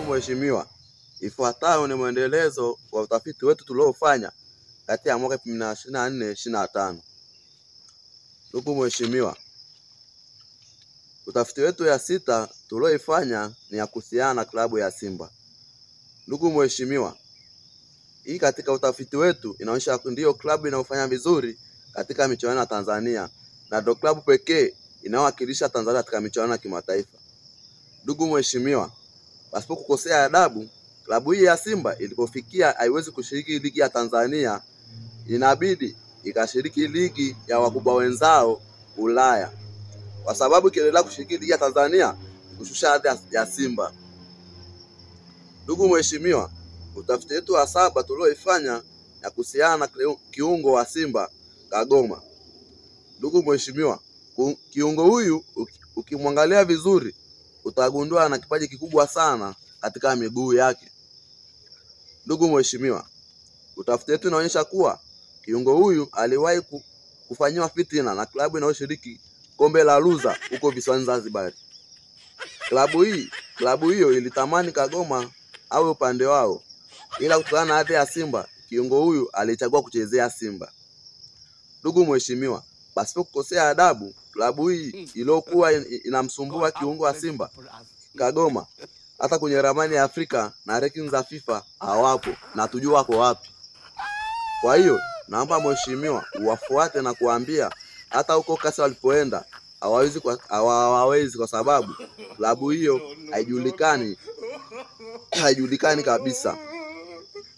Ndugu mheshimiwa, ifuatayo ni mwendelezo wa utafiti wetu tuliofanya kati ya mwaka 2024-2025. Ndugu mheshimiwa, utafiti wetu ya 6 tulioifanya ni ya kuhusiana na klabu ya Simba. Ndugu mheshimiwa, hii katika utafiti wetu inaonyesha ndio klabu inayofanya vizuri katika michuano ya Tanzania na ndio klabu pekee inayowakilisha Tanzania katika michuano ya kimataifa. Ndugu mheshimiwa, pasipo kukosea adabu, klabu hii ya Simba ilipofikia haiwezi kushiriki ligi ya Tanzania, inabidi ikashiriki ligi ya wakubwa wenzao Ulaya. Kwa sababu ikiendelea kushiriki ligi ya Tanzania, kushusha hadhi ya Simba. Ndugu mheshimiwa, utafiti wetu wa 7 tulioifanya ya kuhusiana na kiungo wa Simba Kagoma. Ndugu mheshimiwa, kiungo huyu ukimwangalia vizuri utagundua ana kipaji kikubwa sana katika miguu yake. Ndugu mheshimiwa, utafiti wetu unaonyesha kuwa kiungo huyu aliwahi kufanywa fitina na klabu inayoshiriki kombe la Luza huko visiwani Zanzibar. Klabu hiyo ilitamani Kagoma awe upande wao, ila kutokana na hadhi ya Simba, kiungo huyu alichagua kuchezea Simba. Ndugu mheshimiwa, pasipo kukosea adabu, klabu hii iliyokuwa inamsumbua kiungo wa Simba Kagoma, hata kwenye ramani ya Afrika na rankings za FIFA hawapo na tujua wako wapi. Kwa hiyo naomba mheshimiwa uwafuate na kuambia hata huko kasi walipoenda hawawezi kwa sababu klabu hiyo haijulikani kabisa.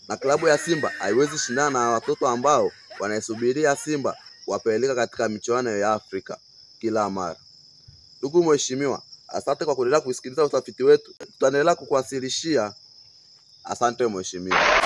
Na klabu ya Simba haiwezi shindana na watoto ambao wanaisubiria Simba wapeleka katika michuano ya Afrika kila mara. Ndugu mheshimiwa, asante kwa kuendelea kusikiliza utafiti wetu. Tutaendelea kukuwasilishia. Asante mheshimiwa.